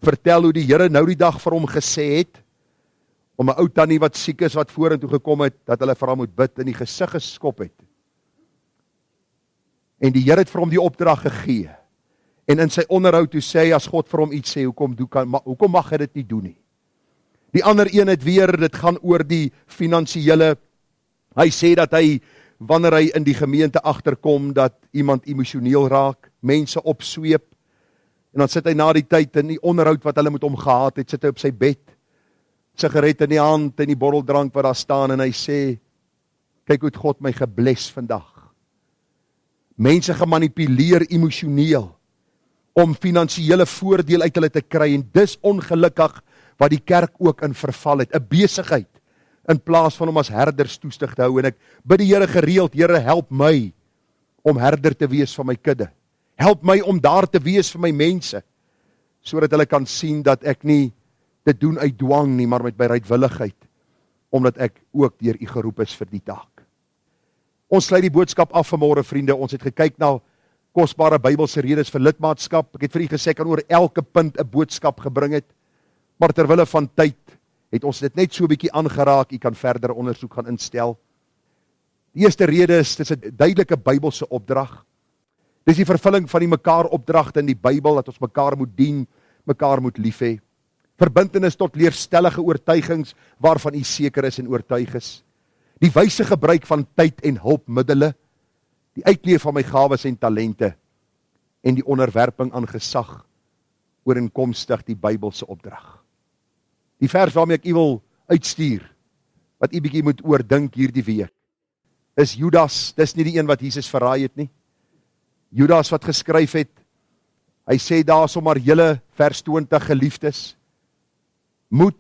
vertel hoe die Here nou die dag vir hom gesê het, om 'n ou tannie wat siek is, wat vorentoe gekom het, dat hulle vir haar moet bid, in die gesig geskop het. En die Here het vir hom die opdrag gegee. En in sy onderhoud toe sê hy, as God vir hom iets sê, hoekom mag hy dit nie doen nie? Die ander een het weer, dit gaan oor die finansiële, hy sê dat hy, wanneer hy in die gemeente agterkom, dat iemand emosioneel raak, mense opsweep, en dan sit hy na die tyd in die onderhoud wat hulle met hom gehad het, sit hy op sy bed, sigaret in die hand, en die borreldrank wat daar staan, en hy sê, kyk hoe het God my gebless vandag. Mense gemanipuleer emosioneel, om finansiële voordeel uit hulle te kry, en dis ongelukkig wat die kerk ook in verval het, 'n besigheid, in plaas van om as herders toesig te hou, en ek bid die Here gereeld, Here help my, om herder te wees van my kudde, help my om daar te wees vir my mense, sodat hulle kan sien dat ek nie dit doen uit dwang nie, maar met bereidwilligheid, omdat ek ook deur u geroep is vir die taak. Ons sluit die boodskap af vanmôre, vriende. Ons het gekyk na kosbare Bybelse redes vir lidmaatskap. Ek het vir u gesê, kan oor elke punt 'n boodskap gebring het, maar terwille van tyd het ons dit net so 'n bietjie aangeraak. U kan verder ondersoek gaan instel. Die eerste rede is, dit is 'n duidelike Bybelse opdrag. Dis die vervulling van die mekaar opdragte in die Bybel, dat ons mekaar moet dien, mekaar moet lief hê. Verbintenis tot leerstellige oortuigings, waarvan u seker is en oortuig is. Die wyse gebruik van tyd en hulpmiddele, die uitleef van my gawes en talente, en die onderwerping aan gesag, ooreenkomstig die Bybelse opdrag. Die vers waarmee ek u wil uitstuur, wat u bietjie moet oordink hierdie week, is Judas. Dis nie die een wat Jesus verraai het nie. Judas wat geskryf het, hy sê daar sommer julle, vers 20, geliefdes, moet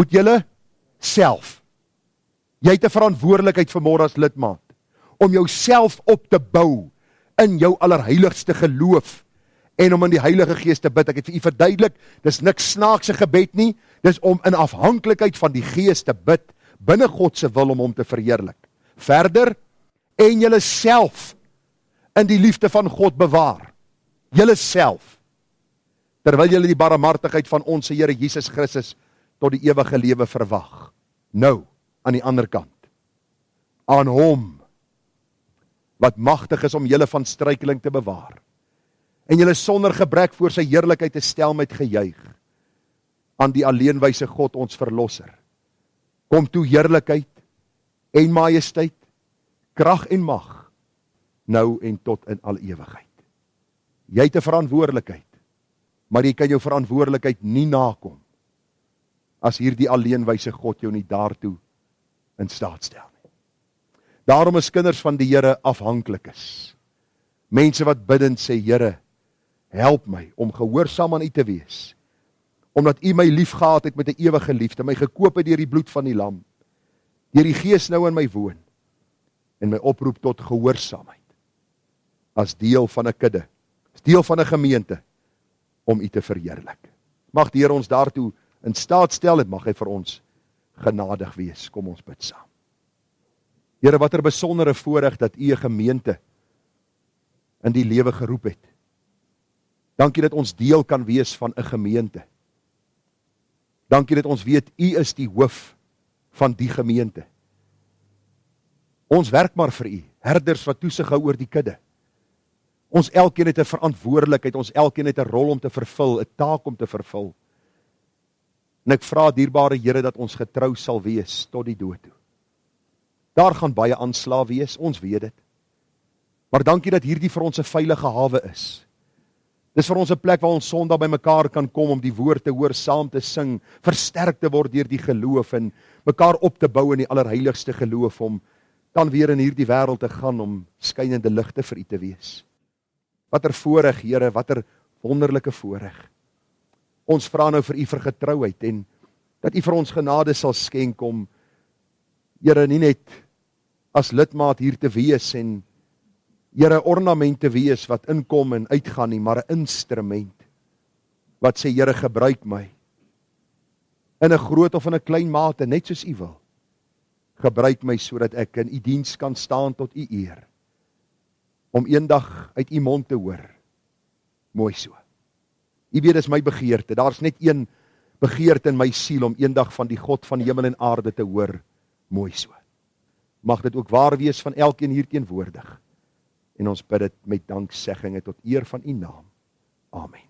julle self. Jy het 'n verantwoordelikheid vanmôre as lidmaat, om jouself op te bou in jou allerheiligste geloof, en om in die Heilige Gees te bid. Ek het vir u verduidelik, dis niks snaakse gebed nie, dis om in afhanklikheid van die Gees te bid, binne God se wil om hom te verheerlik. Verder, en julle self in die liefde van God bewaar. Julle self, terwyl julle die barmhartigheid van ons Here Jesus Christus tot die ewige lewe verwag. Nou, aan die ander kant, aan hom, wat magtig is om julle van struikeling te bewaar, en julle sonder gebrek voor sy heerlikheid te stel met gejuig, aan die alleenwyse God ons verlosser. Kom toe heerlikheid en majesteit, krag en mag, nou en tot in al ewigheid. Jy het 'n verantwoordelikheid, maar jy kan jou verantwoordelikheid nie nakom, as hierdie alleenwyse God jou nie daartoe in staat stel nie. Daarom is kinders van die Here afhanklik is. Mense wat bidend sê, Here, help my om gehoorsaam aan U te wees. Omdat U my lief gehad het met 'n ewige liefde, my gekoop het deur die bloed van die lam, deur die Gees nou in my woon, en my oproep tot gehoorsaamheid, as deel van 'n kudde, as deel van 'n gemeente, om U te verheerlik. Mag die Here ons daartoe in staat stel, en mag hy vir ons genadig wees. Kom ons bid saam. Here, wat 'n besondere voorreg dat U 'n gemeente in die lewe geroep het. Dankie dat ons deel kan wees van 'n gemeente. Dankie dat ons weet, U is die hoof van die gemeente. Ons werk maar vir U, herders wat toesig hou oor die kudde. Ons elkeen het 'n verantwoordelikheid, ons elkeen het 'n rol om te vervul, 'n taak om te vervul. En ek vra, dierbare Here, dat ons getrou sal wees tot die dood toe. Daar gaan baie aanslae wees, ons weet dit. Maar dankie dat hierdie vir ons 'n veilige hawe is. Dis vir ons 'n plek waar ons Sondag by mekaar kan kom om die woord te hoor, saam te sing, versterk te word deur die geloof en mekaar op te bou in die allerheiligste geloof, om dan weer in hierdie wêreld te gaan om skynende ligte vir U te wees. Watter voorreg, Here, watter wonderlike voorreg. Ons vra nou vir U vir getrouheid, en dat U vir ons genade sal skenk om, Here, nie net as lidmaat hier te wees en Here, ornament te wees wat inkom en uitgaan nie, maar 'n instrument wat sê, Here, gebruik my in 'n groot of in 'n klein mate, net soos U wil. Gebruik my sodat ek in U diens kan staan tot U eer, om eendag uit U mond te hoor, mooi so. U weet, dis my begeerte, daar's net een begeerte in my siel, om eendag van die God van hemel en aarde te hoor, mooi so. Mag dit ook waar wees van elkeen hier teenwoordig. En ons bid dit met danksegginge tot eer van U naam. Amen.